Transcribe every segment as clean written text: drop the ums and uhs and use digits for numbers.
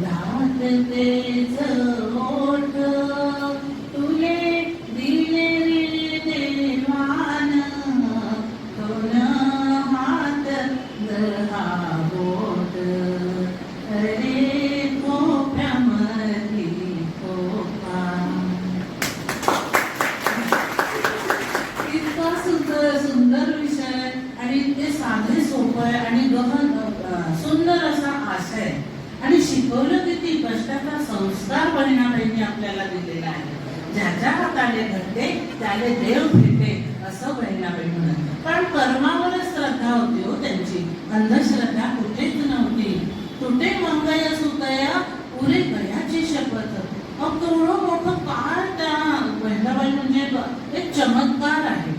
दात तेच ओठ तुले दिले देवान दोन हात दहा बोट अरे कोप्यामधी कोपा. इतका सुंदर विषय आणि ते साधे सोपं आहे आणि गहन सुंदर असा आशय आणि शिकवलं किती कष्टाचा संस्कार बहिणाबाईंनी आपल्याला दिलेला आहे. ज्याच्या हाताने घडते त्याने देव भेटे असं बहिणाबाई म्हणत. कारण कर्मावरच श्रद्धा होती हो त्यांची, अंधश्रद्धा कुठेच नव्हती. तुटे मंगय सुतया पुरे गयाची शपथ. केवढं मोठं काय त्या बहिणाबाई म्हणजे एक चमत्कार आहे,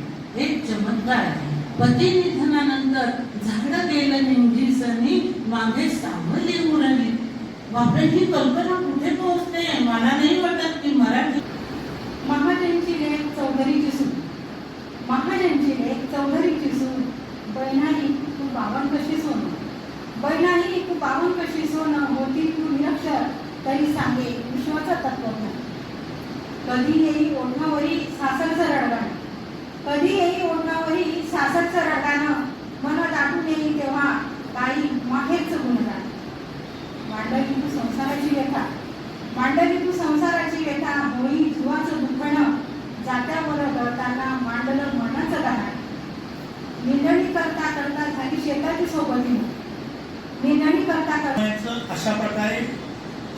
एक चमत्कार आहे. पती निधनानंतर झाड गेलं निंगीसनी मागे सावली उरली. बापरे, ही कल्पना कुठे पोहोचते मला नाही वाटत की मराठी. महाजनची लेक चौधरीची सून, महाजनची लेक चौधरीची सून, बहिणाई तू बावन कशी सोन, बहिणाई तू बावन कशी सोन, होती तू निरक्षर तरी सांगे विश्वाचं तत्वज्ञान. कधी येई ओठावरी सासरचं रडगाण, कधी येई ओठावरी सासरचं रडगाणं, मन दाटून येई तेव्हा काही माहेरचं गुणगान. मांडली तू संसाराची व्यथा, मांडली तू संसाराची व्यथा, होई जीवाचं दुखणं, जात्यावर गळताना मांडलं मनाचं गाणं. निंदणी करता करता झाली शेताची सोबती, निंदणी करता करता अशा प्रकारे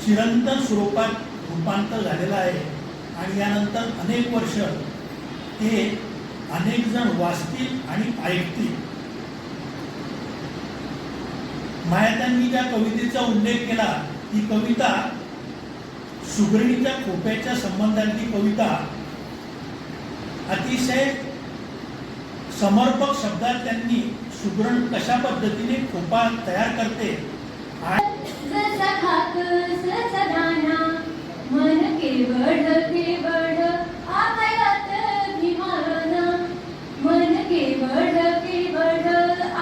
चिरंतन स्वरूपात रूपांतर झालेलं आहे. आणि यानंतर अनेक वर्ष ते अनेक जण वाचतील आणि ऐकतील. मायातांनी ज्या कवितेचा उल्लेख केला ती कविता सुगरणीच्या खोप्याच्या संबंधातली कविता. अतिशय समर्पक शब्दात त्यांनी सुगरण कशा पद्धतीने खोपा तयार करते मन केवढ केवढ आकायात भिमान, मन केवढ केवढ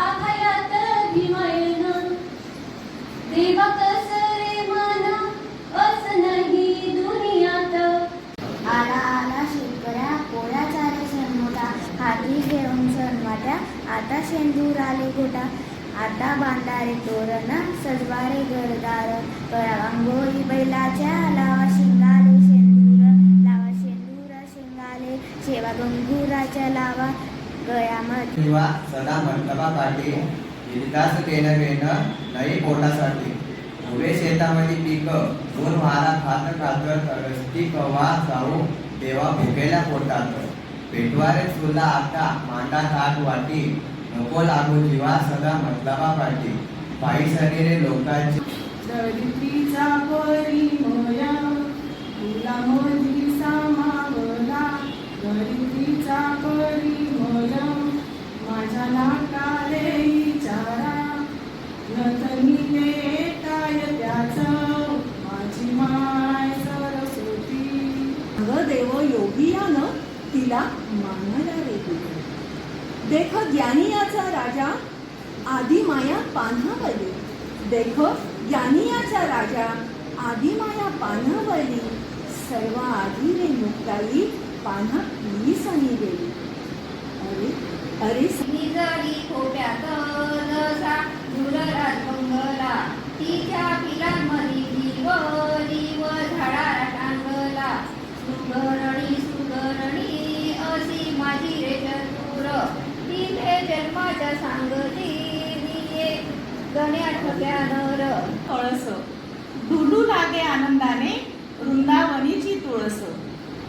आकायात भिमान. देवा कस रे मन अस नाही दुनियात. आला आला शेतकऱ्या पोळ्याचा रे सण मोठा, हाती घेऊन सण वाट्या आता शेंदूर आले गोटा. आता बांधारे तोरण सजवारे घरदार, कळा अंगोळी बैलाच्या लावा शिंगाले शेंदूर, लावा शेंदूर शिंगाले शेवा गंगुराच्या लावा गळ्यामध्ये. किंवा सदा मंडपा पाठी विकास केलं गेलं नाही पोटासाठी. उभे शेतामध्ये पीक दोन वारा खात खात रस्ती कवा जाऊ तेव्हा भुकेल्या पोटात. पेटवारे चुला आता मांडा ताट वाटी, नको लागू जीवा सदा मतलबा पाठी. पायी सनेरे लोकांची दरिद्रीचा परिमया तुला मधी सामावला, दरिद्रीचा परिमय माझ्या नाकाले विचारा, नतनीने काय त्याचं माझी माय सरस्वती. देव योगियानं तिला मानला रे. देख ज्ञानियाचा राजा आधी माया पान्हावली, देख ज्ञानियाचा राजा आधी माया पान्हावली. सर्व आधी रे मुक्ताई पान्हा पिलीसनी गेली. अरे अरे निजडी खोप्यात जसा दुररात मंगला, तिच्या पिलांमध्ये जीव जीव झाडाला टांगला. सुगरणी सुगरणी अशी माझी रे चतुर, तिथे जन्माच्या सांगती दिये गण्या ठप्या नर. कळस डुलू लागे आनंदाने वृंदावनीची तुळस,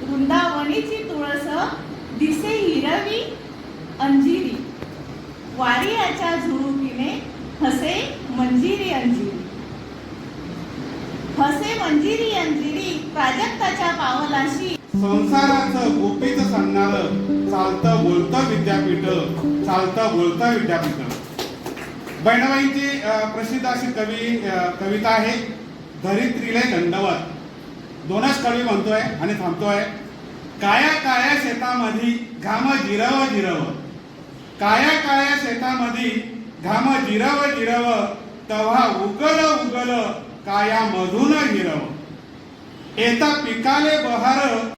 वृंदावनीची तुळस दिसे हिरवी अंजिरी. वारियाच्या झुळुकीने हसे मंजिरी अंजिरी, हसे मंजिरी अंजिरी. प्राजक्ताच्या पावलाशी संसाराचं गोपीचं सांगणारं चालतं बोलतं विद्यापीठ, चालतं बोलतं विद्यापीठ. बहिणाबाईंची प्रसिद्ध अशी कविता आहे धरित्रीले दंडवत. दोनच कवी म्हणतोय आणि थांबतोय. काया काया शेतामध्ये घाम जिरव जिरव, काया काया शेतामध्ये घाम जिरव जिरव, तेव्हा उगल उगल काया मधून हिरव. येता पिकाले बहार